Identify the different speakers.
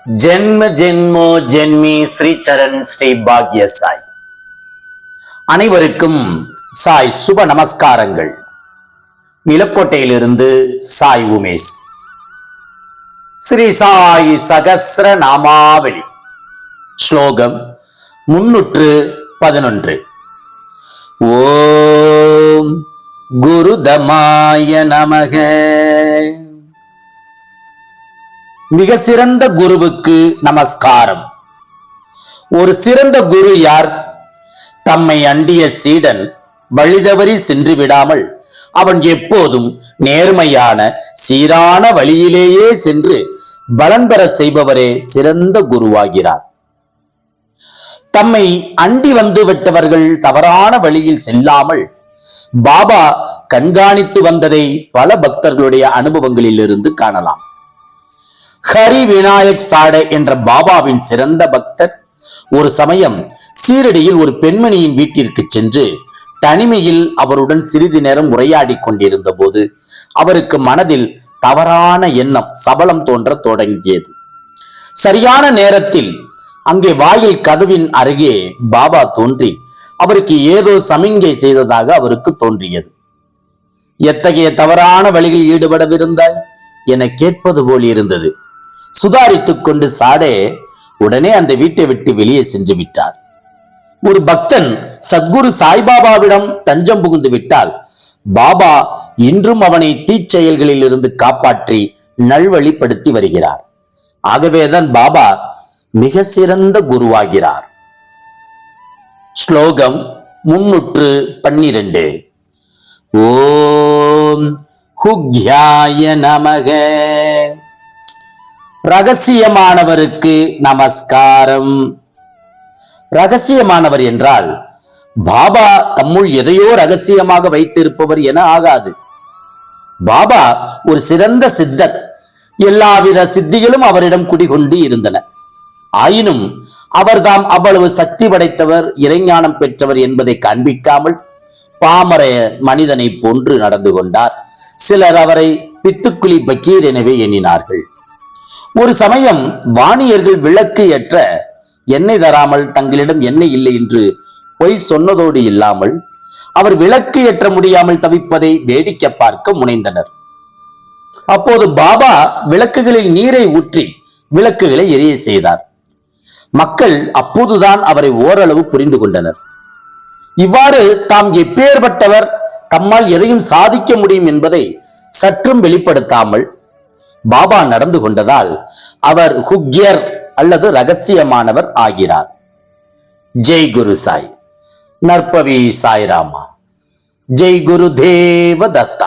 Speaker 1: ஜென்ம ஜென்மோ ஜென்மி ஸ்ரீ சரண் ஸ்ரீ பாக்ய சாய். அனைவருக்கும் சாய் சுப நமஸ்காரங்கள். நிலக்கோட்டையிலிருந்து சாய் உமேஷ். ஸ்ரீ சாய் சகஸ்ர நாமாவளி ஸ்லோகம் 311. ஓம் குருதமாய நமக. மிக சிறந்த குருவுக்கு நமஸ்காரம். ஒரு சிறந்த குரு யார்? தம்மை அண்டிய சீடன் வழிதவறி சென்று விடாமல் அவன் எப்போதும் நேர்மையான சீரான வழியிலேயே சென்று பலன் பெற செய்பவரே சிறந்த குருவாகிறார். தம்மை அண்டி வந்து விட்டவர்கள் தவறான வழியில் செல்லாமல் பாபா கண்காணித்து வந்ததை பல பக்தர்களுடைய அனுபவங்களில் இருந்து காணலாம். ஹரி விநாயக் சாடே என்ற பாபாவின் சிறந்த பக்தர் ஒரு சமயம் சீரடியில் ஒரு பெண்மணியின் வீட்டிற்கு சென்று தனிமையில் அவருடன் சிறிது நேரம் உரையாடி கொண்டிருந்த போது அவருக்கு மனதில் தவறான எண்ணம் சபலம் தோன்ற தொடங்கியது. சரியான நேரத்தில் அங்கே வாயில் கதவின் அருகே பாபா தோன்றி அவருக்கு ஏதோ சமிங்கை செய்ததாக அவருக்கு தோன்றியது. எத்தகைய தவறான வழியில் ஈடுபடவிருந்தாய் என கேட்பது போல் இருந்தது. சுதாரித்துக் கொண்டு சாடே உடனே அந்த வீட்டை விட்டு வெளியே சென்று விட்டார். ஒரு பக்தன் சத்குரு சாய்பாபாவிடம் தஞ்சம் புகுந்து விட்டால் பாபா இன்றும் அவனை தீச்செயல்களில் இருந்து காப்பாற்றி நல்வழிப்படுத்தி வருகிறார். ஆகவேதான் பாபா மிக சிறந்த குருவாகிறார். ஸ்லோகம் 312. ஓம் ஹுக்யாய நமக. ரகசியமானவருக்கு நமஸ்காரம். ரகசியமானவர் என்றால் பாபா தம்முள் எதையோ ரகசியமாக வைத்திருப்பவர் என ஆகாது. பாபா ஒரு சிறந்த சித்தர். எல்லாவித சித்திகளும் அவரிடம் குடிகொண்டு இருந்தன. ஆயினும் அவர்தாம் அவ்வளவு சக்தி படைத்தவர், இறைஞானம் பெற்றவர் என்பதை காண்பிக்காமல் பாமர மனிதனை போன்று நடந்து கொண்டார். சிலர் அவரை பித்துக்குளி பக்கீர் எனவே எண்ணினார்கள். ஒரு சமயம் வாணியர்கள் விளக்கு ஏற்ற எண்ணெய் தராமல் தங்களிடம் எண்ணெய் இல்லை என்று பொய் சொன்னதோடு இல்லாமல் அவர் விளக்கு ஏற்ற முடியாமல் தவிப்பதை வேடிக்கை பார்க்க முனைந்தனர். அப்போது பாபா விளக்குகளில் நீரை ஊற்றி விளக்குகளை எரிய செய்தார். மக்கள் அப்போதுதான் அவரை ஓரளவு புரிந்து கொண்டனர். இவ்வாறு தாம் எப்பேற்பட்டவர், தம்மால் எதையும் சாதிக்க முடியும் என்பதை சற்றும் வெளிப்படுத்தாமல் பாபா நடந்து கொண்டதால் அவர் ஹுக்யர் அல்லது ரகசியமானவர் ஆகிறார். ஜெய் குரு சாய். நற்பவி சாய்ராமா. ஜெய் குரு தேவ தத்தா.